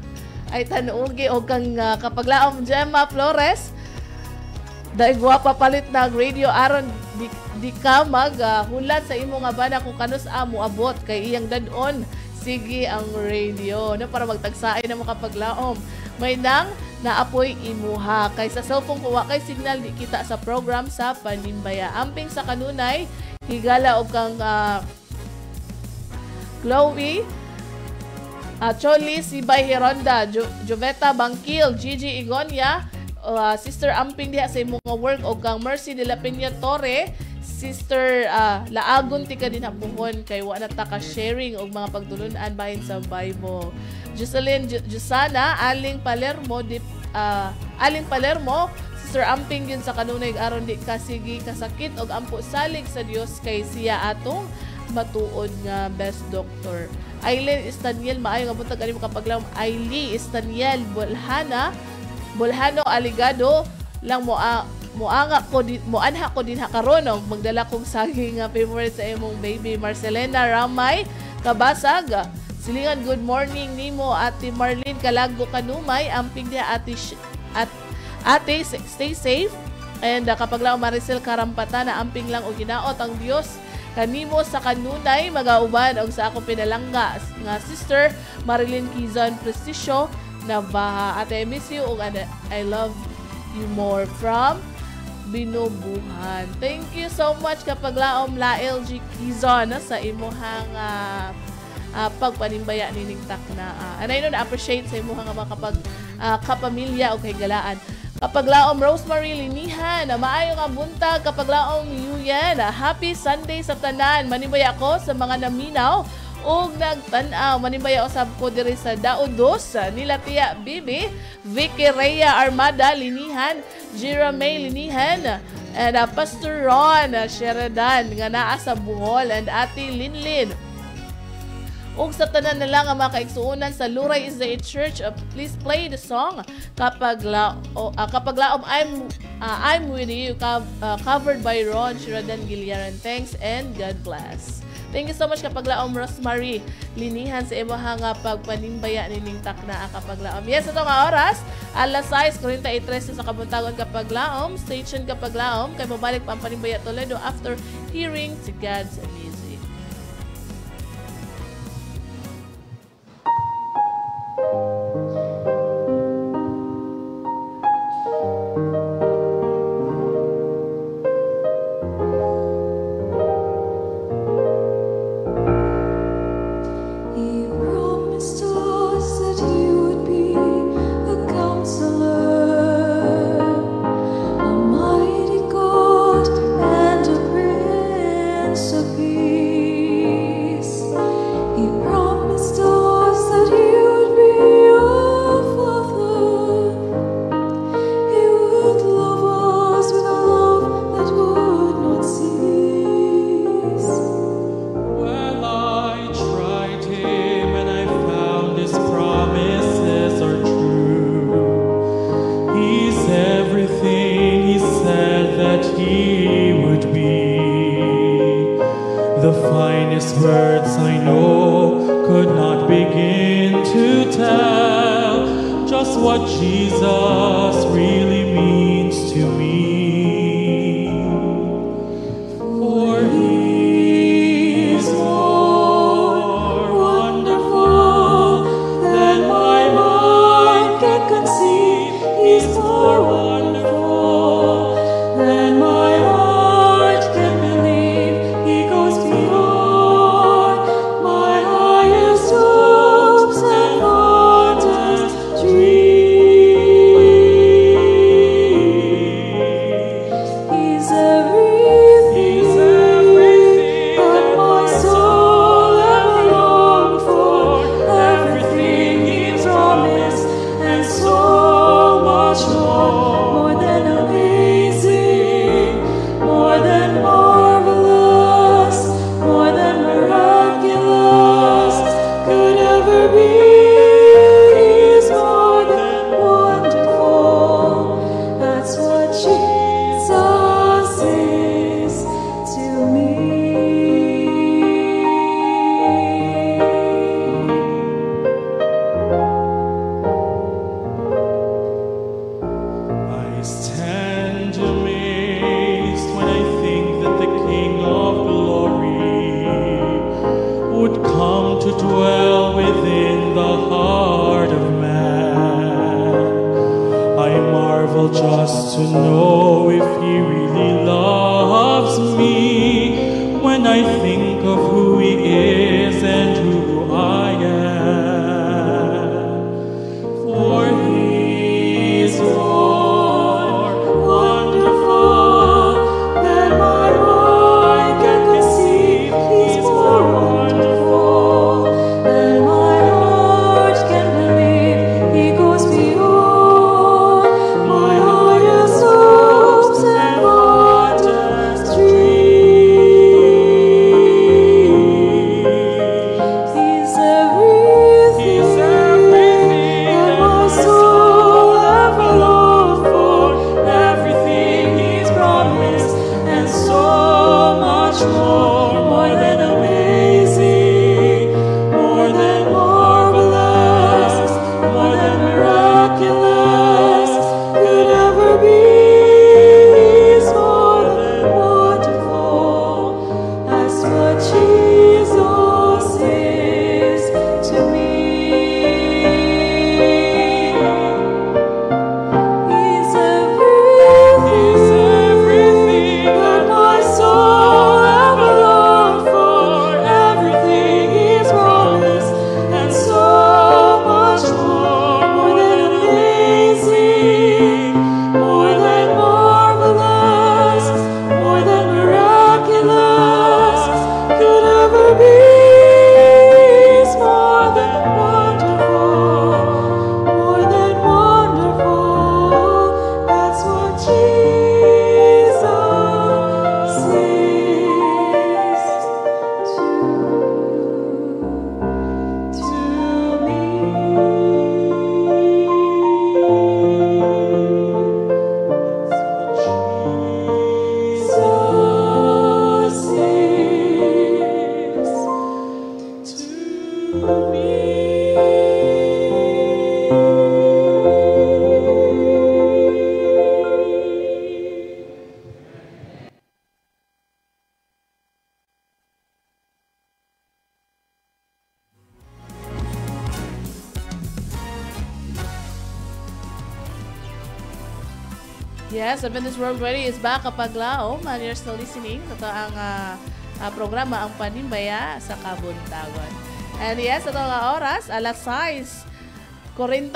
Speaker 2: ay tanuogi o kang kapaglaom Gemma Flores. Dahil guwapa palit na radio aron di ka maghulat sa imo nga bana kung kanus amo abot kay iyang dadon sige ang radio no para magtagsaay na mo kapaglaom may nang naapoy imuha kay sa cellphone ko wa kay signal di kita sa program sa panimbaya amping sa kanunay higala og kang Chloe Choli Sibay Hironda Joveta Bangkil Gigi Igonia Sister Amping diha sa imong work og kang Mercy de la Peña Torre Sister Laagon ti ka din hapuhon kay wa na ta ka sharing og mga pagtulunan bahin sa Bible. Jocelyn Jusana Aling Palermo Aling Palermo, Sister Amping yun sa kanunay aron di kasigi kasakit og ampo salig sa Dios kay siya atong matuod nga best doctor. Aileen Estaniel maayo nga buntag ani makapaglawom. Ailey Estaniel Bolhano Aligado lang moanga ko moanha ko din karon og magdala kong saging nga favorite sa imong baby. Marcelena Ramay Kabasag silingan good morning nimo Ate Marlene Kalagbo Kanumay amping dia ate stay safe and kapag lang Maricel Karampata na amping lang og ginaot ang Dios kanimo sa kanunay magauban og sa akong pinalangga nga Sister Marilyn Kizon Prestisio na baha. Ate I miss you og I love you more from Binubuhan. Thank you so much kapag laom la LG Kizon sa imuhang pagpanimbaya nining takna. And I know na-appreciate sa imuhang mga kapamilya o kay galaan. Kapag laom Rosemary Linihan, maayo nga buntag. Kapag laom Yuyan, happy Sunday sa tanan. Manimbaya ako sa mga naminaw ug nagtan-aw. Manimbaya usab ko diri sa Daudos nila Tia Bibi, Vicky Rhea Armada Linihan, Jira May Linihan, and Pastor Ron Sheridan nga naa sa Bohol, and Ate Linlin. Ug sa tanan na lang ang mga kaigsuunan sa Luray is the Church, please play the song kapag laom I'm with you, covered by Ron Sheridan Giliaran. Thanks and God bless. Thank you so much kapag laom Rosemary Linihan sa imong pagpanimbaya nining takna kapag laom. Yes, ito nga oras alas 6:43 sa kabuntagon kapag laom station kapag laom kay mabalik pa ang panimbaya Toledo after hearing to God's music.
Speaker 6: Wonderful than my
Speaker 2: Yes, Adventist World Radio is back kapag laom. And you're still listening. Ito ang programa, ang Panimbaya sa Kabuntagon. And yes, ito ang oras, alas 6:49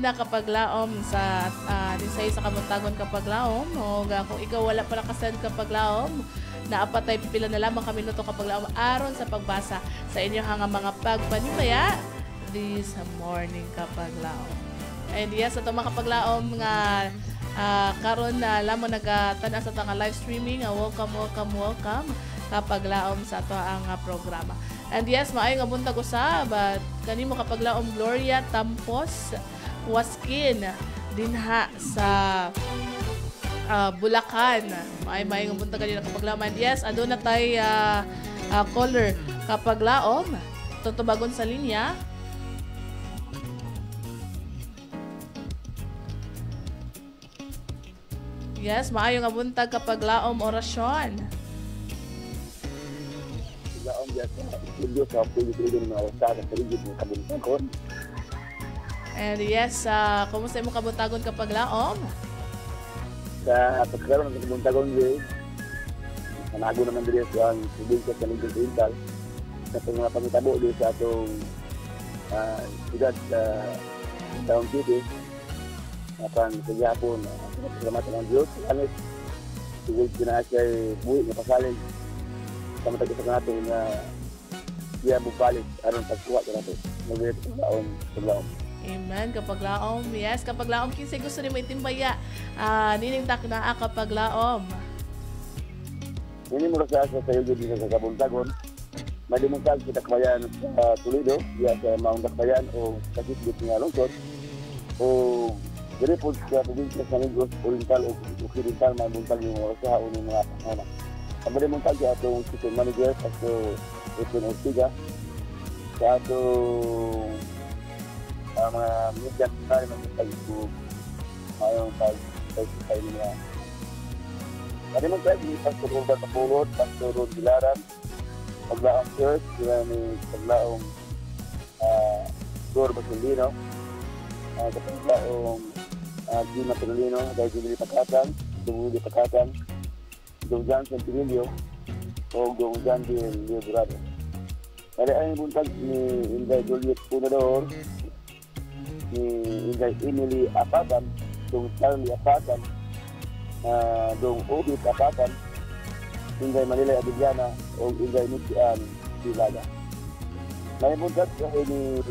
Speaker 2: na kapag laom sa Disay sa Kabuntagon kapag laom. O kung ikaw wala pa nakasend kapag laom, naapatay pipila na lamang kami nito kapag laom aron sa pagbasa sa inyo hanga mga pagpanimbaya this morning kapag laom. And yes, ito mga kapag laom nga karon na lamang nagatanan sa tanga live streaming. Welcome kapag laom sa ato ang programa. And yes, maayo nga buntag usab at kanimo kapag laom Gloria Tampos Waskin dinha sa Bulacan. Maayo nga buntag kanina kapag laom. And yes, aduna tay caller kapag laom tutubagon sa linya. Yes, maayo nga buntag kapag laom orasyon.
Speaker 6: Laom ya sa studio sa pwede ng mga oras sa paligid ng Kabuntagon.
Speaker 2: And yes, kumusta mo Kabuntagon kapag laom?
Speaker 6: Sa pagkakaroon ng Kabuntagon din, manago naman din sa ang probinsya sa Negros Oriental sa mga pangitabo din sa atong siyudad sa Town City. Apan sa Japon, salamat ng Diyos. Anis, siguro kinasay buwi na pasalin. Sama tayo sa natin na siya bupalik aron pagkuha ka natin. Mabirit sa laom.
Speaker 2: Amen. Kapag laom. Yes, kapag laom. Kinsay gusto ni mo itimbaya. Nining tak na kapag laom.
Speaker 6: Ini mo sa iyo dito sa Kabuntagon. May dimuntag kita kabayan sa Toledo, diya sa Mount Dakbayan o Kasitbit nga lungsod. O diri po sa probinsya sa Negros Oriental o Occidental, may buntag yung oras sa uning mga panganak. Ang dimuntag sa atong system manager at so Edwin Ortiga sa atong mga media na rin ang Facebook mayroong pag-subscribe nila. Ano naman tayo, ni Pastor Robert Apollo, Pastor Ron Bilaran, Paglaong Church, sila ni Paglaong Dor Basilino, Paglaong Gina Perolino, dahil Gimili Pagkatan, Dumuli Pagkatan, Dong Johnson Pirilio, o Dong John D. Leo Dorado. Kaya ay buntag ni Inday Juliet Punador, ni Inday Emily Apatan, Dong Charlie Apatan, Dong Obit Apatan, Inday Manila Abidjana, o Inday Nikian Silaga. May buntag ay ni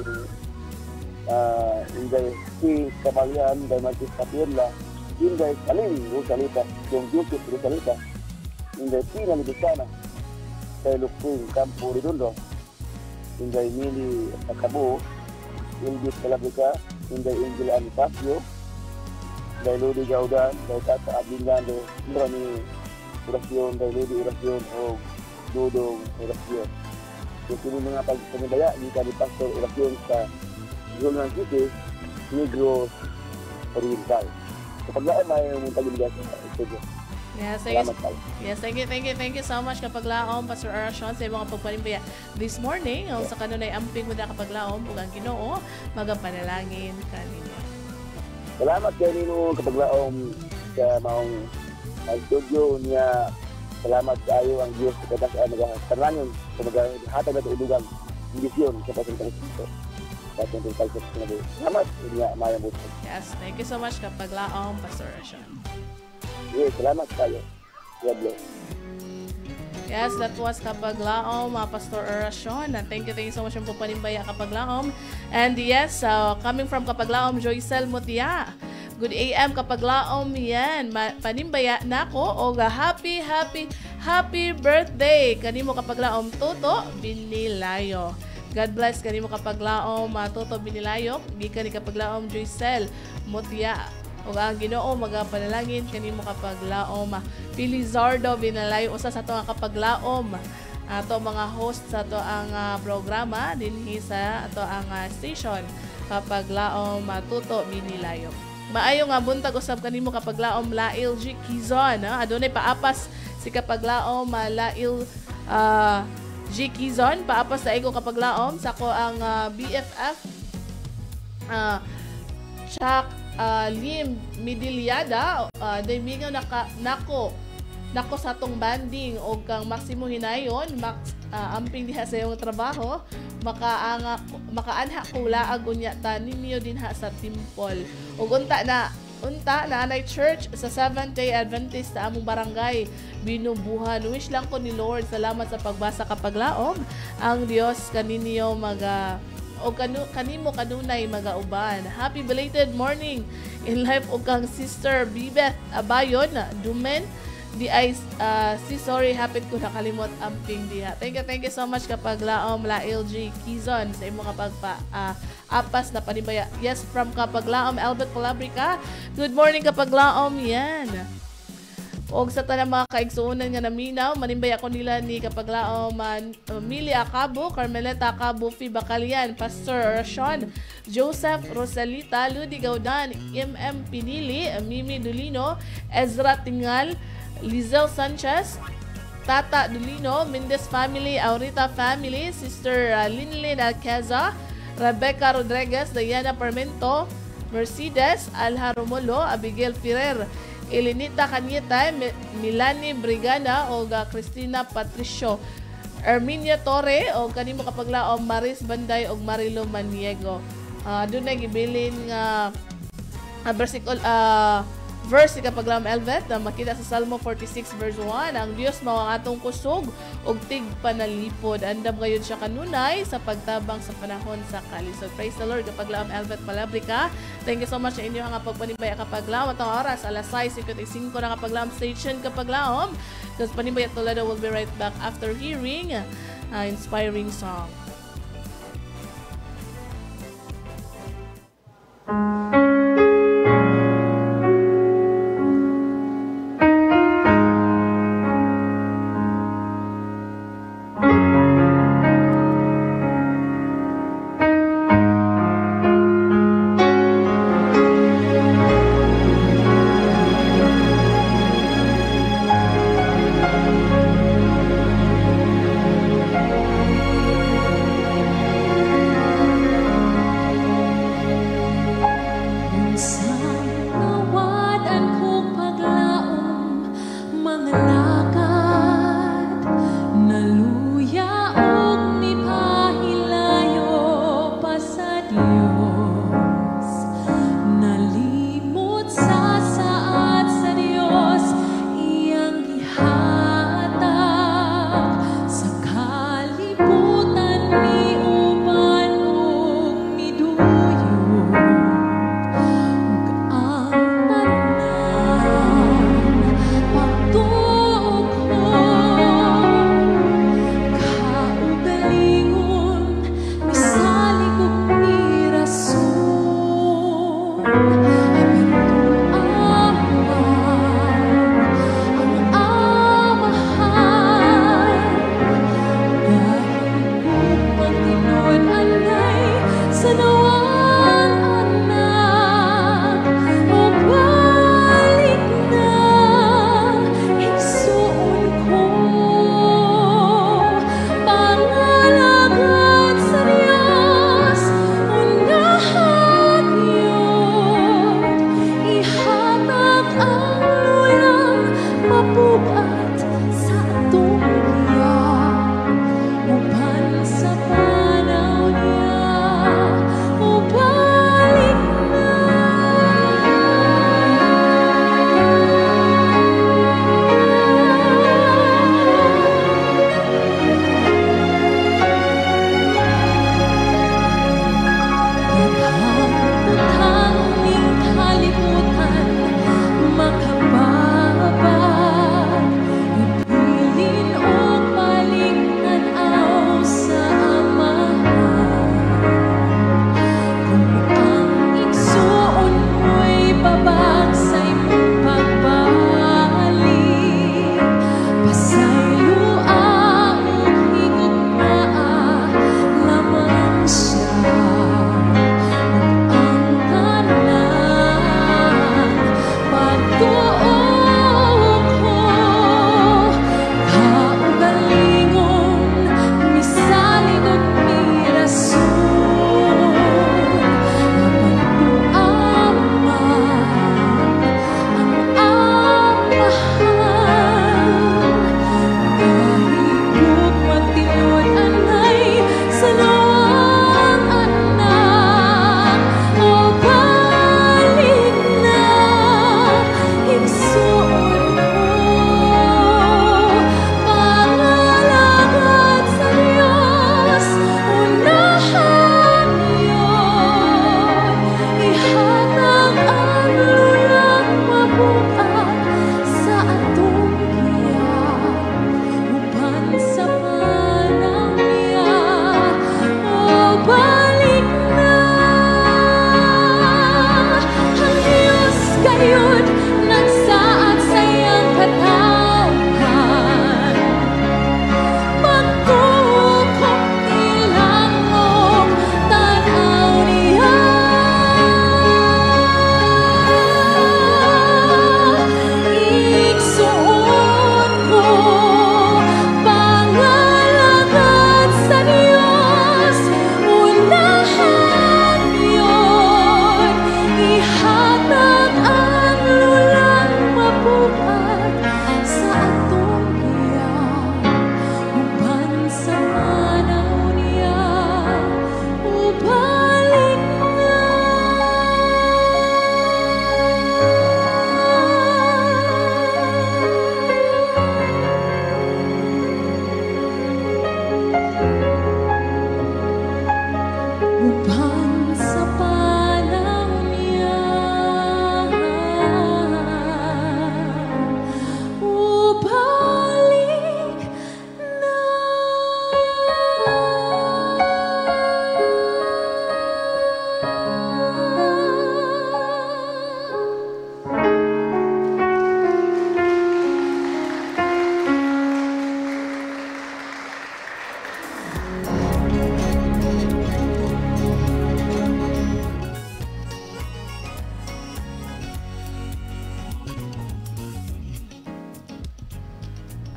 Speaker 6: Inday Si Kabalyan, Inday Martis Kapirla, Inday Saling Rosalita, Dong Yusuf Rosalita, Inday Tina Libisana, kay Luping Campo Redondo, Inday Mili Akabo, Ingrid Calabrica, Inday Angel Anipasio, Inday Lodi Gaudan, Inday Tata Abingando, Inday Orasyon, Inday Lodi Orasyon, o Dudong Orasyon. Kung sino mga pagpanibaya, hindi ka ni Pastor Orasyon sa Zulman City, Negros Oriental. Kapag laan na yung tagiligas sa studio.
Speaker 2: Yes, thank you so much kapag laom, Pastor Orasyon, sa mga pagpanimbaya this morning. Sa kanunay amping mo na kapag laom, ug ang Ginoo magapanalangin kanino.
Speaker 6: Salamat kayo nino kapag laom sa maong studio niya. Salamat kayo ang Diyos sa katas nagpanalangin sa maghatag na ulugang bendisyon sa pasentang ito. Salamat niya mayang buto.
Speaker 2: Yes, thank you so much kapag laom, Pastor Orasyon.
Speaker 6: Yes, salamat kayo. God bless.
Speaker 2: Yes, that was kapag laom, Pastor Orasyon. And thank you so much po panimbaya kapag laom. And yes, coming from kapag laom, Joycel Mutia. Good AM kapag laom yan. Panimbaya nako o happy birthday. Kanimo kapag laom, Toto Binilayo. God bless kanimo kapag laom, Toto Binilayo. Gikan ni kapag laom, Joycel Mutia. O ang Ginoo magapanalangin kanimo kapag laom, Felizardo Binalayo, usa sa ato nga kapag laom ato mga host sa ato ang programa dinhi sa ato ang station kapag laom, Tuto Binilayo. Maayo nga buntag usab kanimo kapag laom, Lail G Kizon. Adunay paapas si kapag laom, Lail G Kizon, paapas sa iko kapag laom sa ko ang BFF Chuck Lim Midiliada, daymingaw nako sa tong banding o kang Maximo Hinayon, amping diha sa iyong trabaho, makaanha ko laag unya ta ninyo dinha sa Timpol. Ug unta na anay church sa Seventh-day Adventist sa among barangay Binubuhan. Wish lang ko ni Lord, salamat sa pagbasa kapag laom. Ang Dios kaninyo kanimo kanunay magauban. Happy belated morning in life o kang Sister Bibeth Abayon Dumen. Di ay sorry, hapit ko nakalimot amping diha. Thank you so much kapag laom la LG Kizon sa imong kapag apas na panibaya. Yes, from kapag laom Albert Calabrica. Good morning kapag laom yan. Og sa tanang mga kaigsuunan nga naminaw, manimbaya ko nila ni kapag laom Mili Acabo, Carmeleta Acabo, Fi Bacalian, Pastor Sean, Joseph Rosalita, Ludi Gaudan, MM Pinili, Mimi Dulino, Ezra Tingal, Lizel Sanchez, Tata Dulino, Mendez family, Aurita family, Sister Linlin Alcaza, Rebecca Rodriguez, Diana Parmento, Mercedes Alharomolo, Abigail Ferrer, Elenita Canieta, Milani Brigana, o Cristina Patricio, Erminia Torre, o kanimo kapaglaom Maris Banday o Marilo Maniego. Doon na gibilin nga verse ni kapaglaom Elvet na makita sa Salmo 46 verse 1, ang Dios mao ang atong kusog ug tig panalipod, andam gayon siya kanunay sa pagtabang sa panahon sa kalisod. Praise the Lord kapaglaom Elvet Palabrica. Thank you so much sa inyo nga pagpanimbaya kapaglaom. Atong oras alas 6:55 na kapaglaom station kapaglaom. Because Panimbaya Toledo will be right back after hearing inspiring song.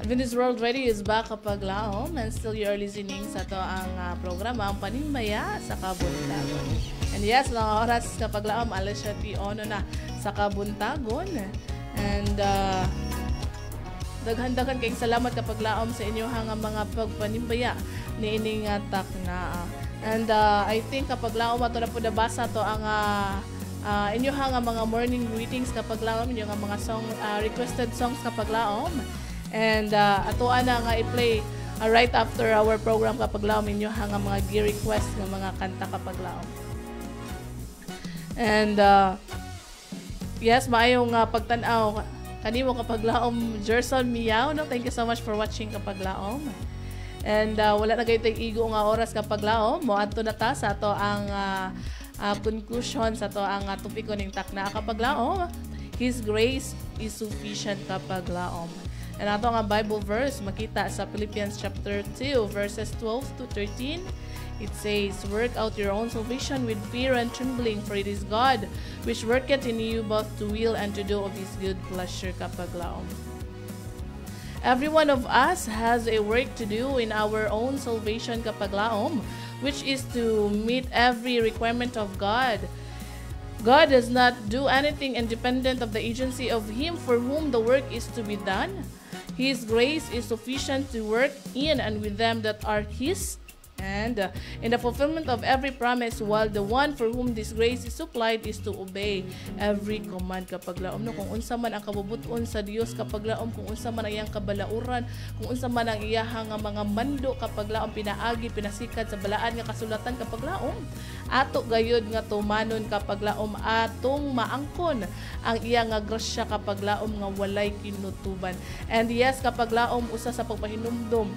Speaker 2: Adventist World Radio is back kapag laom, and still you are listening sa to ang programa ang Panimaya sa Kabuntagon. And yes, mga oras kapag laom, alas siya ono na sa Kabuntagon. And daghan-daghan kayong salamat kapag laom sa inyo hang mga pagpanimbaya ni ining takna. And I think kapag laom ato na po nabasa to ang inyo hang mga morning greetings kapag laom, inyo nga mga song requested songs kapag laom. And ato na nga i-play right after our program kapag laom inyo hang mga gi-request ng mga kanta kapag laom. And yes, maayong pagtanaw kanimo kapag laom Gerson Miao, no? Thank you so much for watching kapag laom. And wala na kayo tayong igo nga oras kapag laom. Mo adto na ta sa ato ang conclusion sa ato ang topiko ning takna kapag laom. His grace is sufficient kapag laom. And ato nga Bible verse makita sa Philippians chapter 2 verses 12 to 13. It says, "Work out your own salvation with fear and trembling, for it is God which worketh in you both to will and to do of His good pleasure." Kapag laom. Every one of us has a work to do in our own salvation kapag laom, which is to meet every requirement of God. God does not do anything independent of the agency of Him for whom the work is to be done. His grace is sufficient to work in and with them that are His, and in the fulfillment of every promise, while the one for whom this grace is supplied is to obey every command kapag laom. No, kung unsa man ang kabubuton sa Dios kapag laom, kung unsa man ang iyang kabalauran, kung unsa man ang iyahang mga mando kapag laom, pinaagi, pinasikat sa balaan nga kasulatan kapag laom, ato gayud nga tumanon kapag laom, atong maangkon ang iyang nga grasya kapag laom nga walay kinutuban. And yes, kapag laom usa sa pagpahinumdom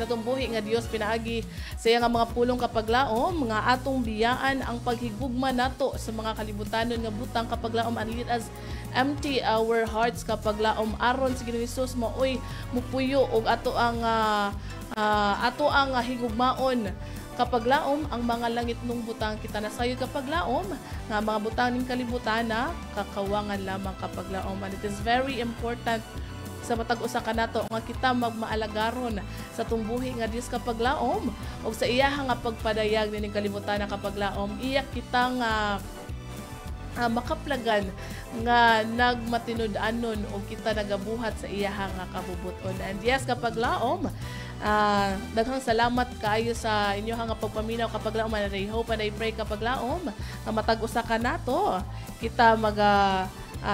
Speaker 2: katong buhi nga Dios pinaagi sa iya nga mga pulong kapag laom, nga atong biyaan ang paghigugma nato sa mga kalibutanon nga butang kapag laom, and let us empty our hearts kapag laom aron si Ginoong Hesus maoy mupuyo og ato ang higugmaon kapag laom ang mga langit nung butang kita nasayod kapag laom nga mga butang ning kalibutana kakawangan lamang kapag laom. And it is very important sa matag usa kanato nga kita magmaalagaron sa tumbuhi nga Dios kapag laom o sa iyaha nga pagpadayag ning kalibutan kapag laom, iyak kita nga makaplagan nga nagmatinud-anon o kita nagabuhat sa iyaha nga kabubuton. And yes, kapag laom, daghang salamat kaayo sa inyo nga pagpaminaw kapag laom, and I hope and I pray kapag laom nga matag usa kanato kita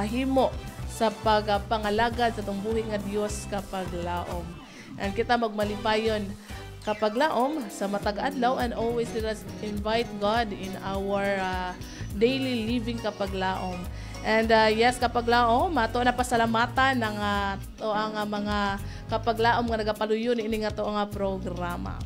Speaker 2: himo sa pagpangalagad sa tumbuhi nga Dios kapag laom. And kita magmalipayon kapag laom sa matag adlaw, and always let us invite God in our daily living kapag laom. And yes, kapag laom, ato na pasalamatan ng ang mga kapag laom nga nagapaluyon ini nga to nga programa.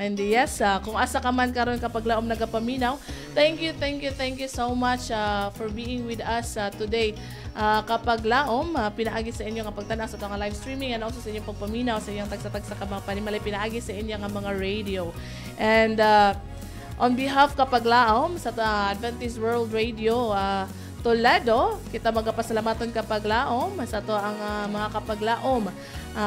Speaker 2: And yes, kung asa ka man karon kapag laom nagapaminaw, thank you so much for being with us today. Kapag laom, pinaagi sa inyo nga pagtanaw sa itong live streaming, and also sa inyong pagpaminaw sa inyong tagsa-tagsa ka mga panimalay, pinaagi sa inyo nga mga radio. And on behalf kapag laom sa Adventist World Radio Toledo, kita magapasalamaton kapag laom sa to ang mga kapag laom,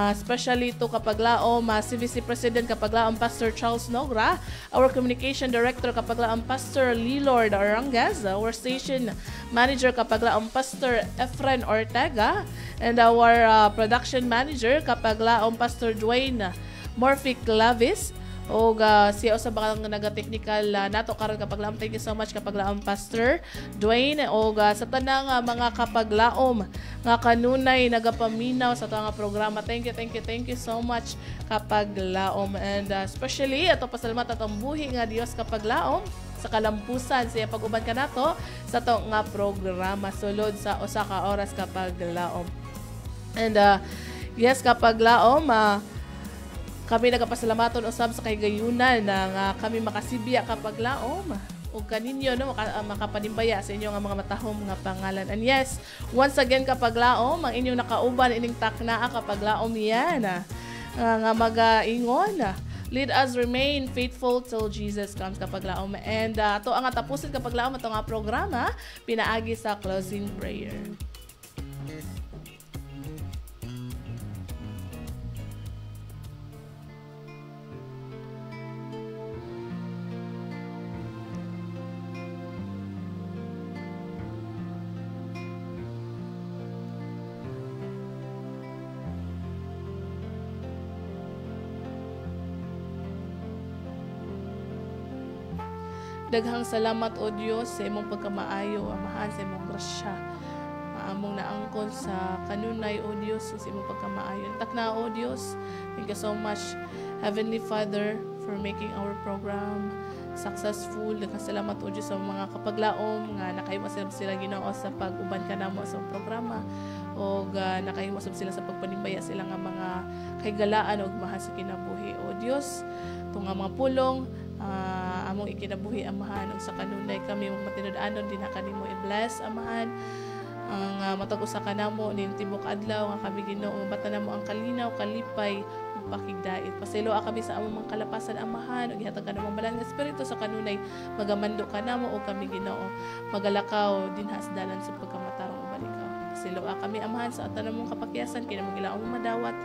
Speaker 2: especially to kapag laom CVC President kapag laom Pastor Charles Nogra, our Communication Director kapag laom Pastor Lilord Arangas, our Station Manager kapag laom Pastor Efren Ortega, and our Production Manager kapag laom Pastor Dwayne Morphy Clavis, o siya sa bakang naga-technical nato karon kapag laom. Thank you so much kapag laom Pastor Dwayne, o sa tanang mga kapag laom nga kanunay nagapaminaw sa nga programa. Thank you so much kapag laom. And especially ato pasalamat atong buhi nga Dios kapag laom sa kalampusan siya pag-uban ka nato sa to nga programa sulod sa usa ka oras kapag laom. And yes, kapag laom, kami nagapasalamaton usab sa kahigayunan na kami makasibya kapag laom o kaninyo no makapanimbaya sa inyo nga mga matahom nga pangalan. And yes, once again kapag laom, ang inyong nakauban ining taknaa kapag laom yan nga magaingon, lead us remain faithful till Jesus comes kapag laom. And ato ang tapusin kapag laom ato nga programa pinaagi sa closing prayer. Daghang salamat o Dios sa imong pagkamaayo, amahan sa imong grasya. Maamong naangkon sa kanunay o Dios sa imong pagkamaayo. Takna o Dios. Thank you so much, Heavenly Father, for making our program successful. Salamat o Diyos sa mga kapaglaom nga nakahimasab sila Ginoo sa pag-uban ka namo sa programa o nakahimasab sila sa pagpanimbaya sila nga mga kahigalaan o mahal sa kinabuhi o Diyos. Itong nga mga pulong among ikinabuhi amahan o sa kanunay kami matinud-anon din na kanimo i-bless amahan ang matag usa ka namo nin tibok adlaw nga kami Ginoo bata namo ang kalinaw kalipay pakigdait. Pasilo kami sa among mga kalapasan amahan ug gihatag kanamo balang nga espiritu sa kanunay magamando ka namo o kami Ginoo magalakaw dinha sa dalan sa pagkamatarong ubalikaw. Pasilo kami amahan sa tanamong kapakyasan kay namong ilaong madawat.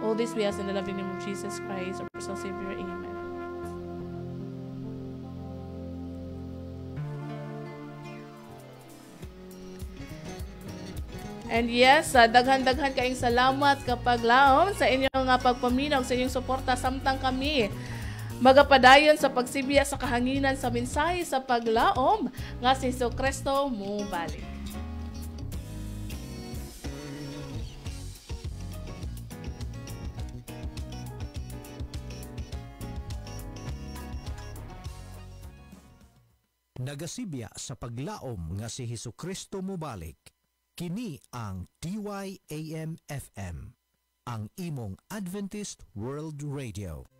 Speaker 2: All this we ask in the loving name of Jesus Christ, our personal Savior. Amen. And yes, daghan-daghan kaayong salamat kapag laom sa inyong pagpaminaw, sa inyong suporta samtang kami magapadayon sa pagsibiya sa kahanginan sa mensahe sa paglaom nga si Jesucristo mubalik.
Speaker 7: Nagasibya sa paglaom nga si Jesucristo mubalik. Kini ang DYAM FM, ang imong Adventist World Radio.